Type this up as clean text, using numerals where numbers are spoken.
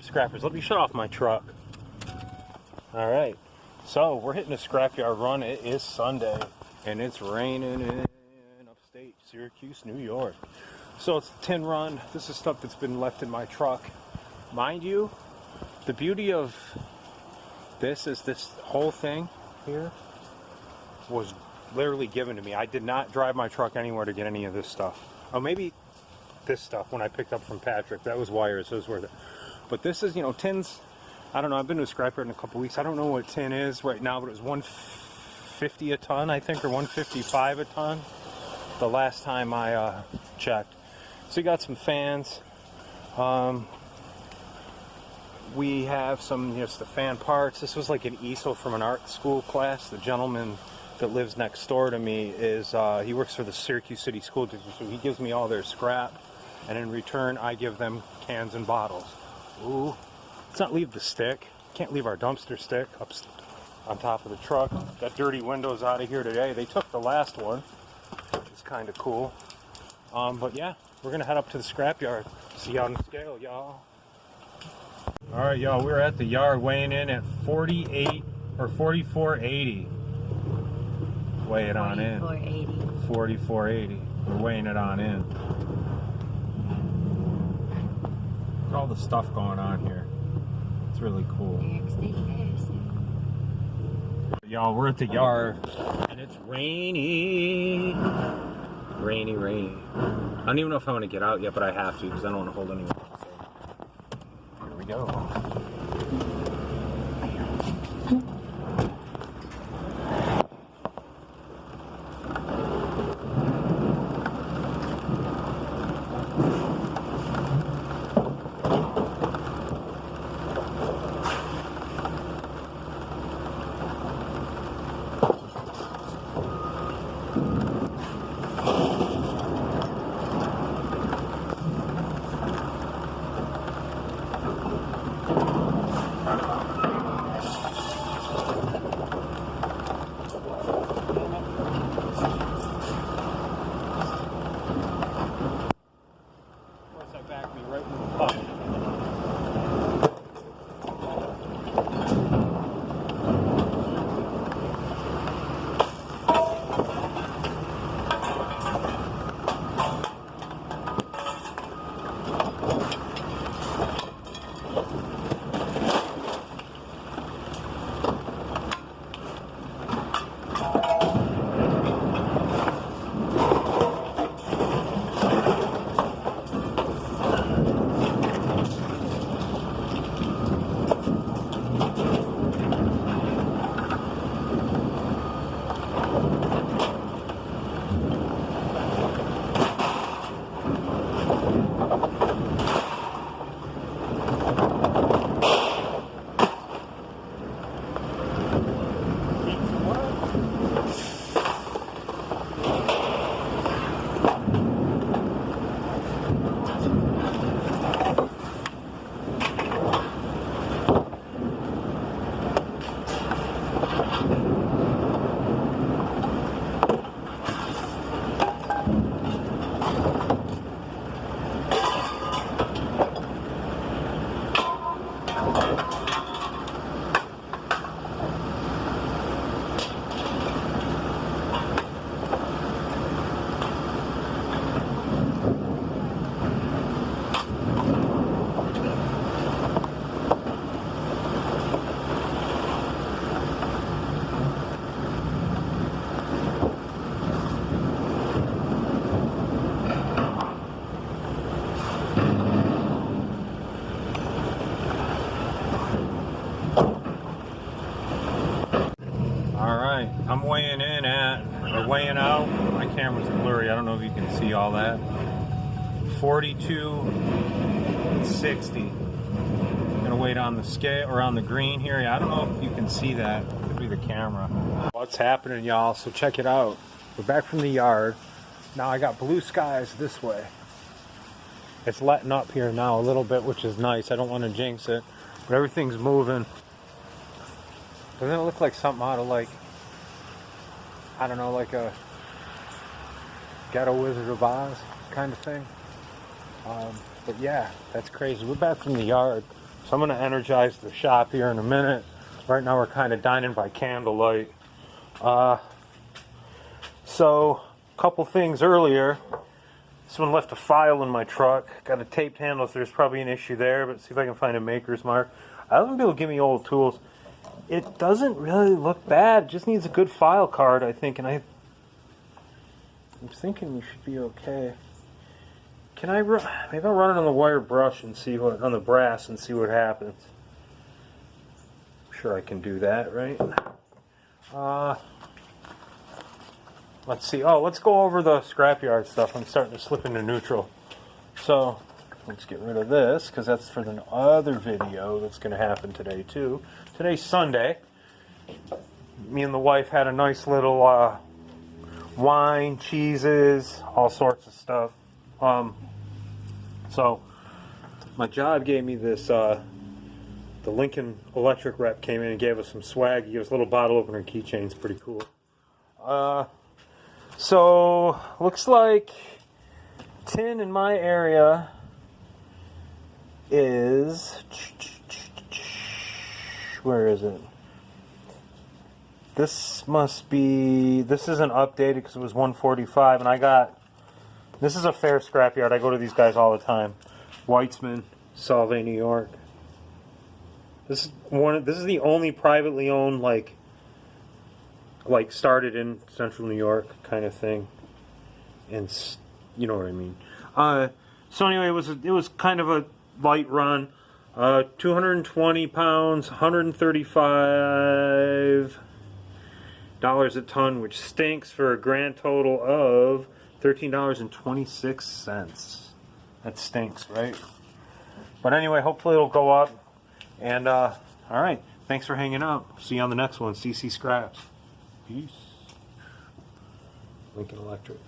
Scrappers, let me shut off my truck. All right, so we're hitting a scrapyard run. It is Sunday and it's raining in upstate Syracuse, New York. So it's a tin run. This is stuff that's been left in my truck. Mind you, the beauty of this is this whole thing here was literally given to me. I did not drive my truck anywhere to get any of this stuff. Oh, maybe this stuff when I picked up from Patrick. That was wires, so it was worth it. But this is, tins. I don't know. I've been to a scrapyard in a couple weeks. I don't know what tin is right now, but it was $150 a ton, I think, or $155 a ton the last time I checked. So you got some fans. We have some, just the fan parts. This was like an easel from an art school class. The gentleman that lives next door to me is, he works for the Syracuse City School District, so he gives me all their scrap, and in return, I give them cans and bottles. Ooh, let's not leave the stick. Can't leave our dumpster stick up on top of the truck. Got dirty windows out of here today. They took the last one, which is kind of cool. But yeah, we're gonna head up to the scrapyard. See you on the scale, y'all. All right, y'all, we're at the yard weighing in at 48 or 44.80. Weigh it on in. 44.80. We're weighing it on in. Look at all the stuff going on here. It's really cool. Y'all, we're at the yard and it's rainy. Rainy. I don't even know if I want to get out yet, but I have to because I don't want to hold anyone. So here we go. I'm weighing in at, or weighing out, my camera's blurry, I don't know if you can see all that, 42.60. Gonna weight on the scale, or on the green here. Yeah, I don't know if you can see that. Could be the camera. What's happening, y'all? So check it out. We're back from the yard. Now I got blue skies this way. It's letting up here now a little bit, which is nice. I don't want to jinx it, but everything's moving. Doesn't it look like something out of, like, I don't know, like a Ghetto Wizard of Oz kind of thing? But yeah, that's crazy. We're back from the yard. So I'm going to energize the shop here in a minute. Right now we're kind of dining by candlelight. So, a couple things earlier. Someone left a file in my truck. Got a taped handle, so there's probably an issue there, but see if I can find a maker's mark. I don't be able to give me old tools. It doesn't really look bad. It just needs a good file card, I think, and I'm thinking we should be okay. Can I run? Maybe I'll run it on the wire brush and see what, on the brass, and see what happens. I'm sure I can do that, right? Let's see. Oh, let's go over the scrapyard stuff. I'm starting to slip into neutral. So, let's get rid of this, because that's for the other video that's going to happen today, too. Today's Sunday. Me and the wife had a nice little wine, cheeses, all sorts of stuff. So, my job gave me this, the Lincoln Electric rep came in and gave us some swag. He gave us a little bottle opener and keychains. Pretty cool. So, looks like tin in my area is, where is it? This must be, this isn't updated because it was 145, and I got, this is a fair scrapyard. I go to these guys all the time. Weitzman, Solvay, New York. This is the only privately owned, like started in central New York kind of thing, and you know what I mean. So anyway, it was kind of a light run. 220 pounds, $135 a ton, which stinks, for a grand total of $13.26. That stinks, right? But anyway, hopefully it'll go up. And all right, thanks for hanging out. See you on the next one. CC Scraps. Peace. Lincoln Electric.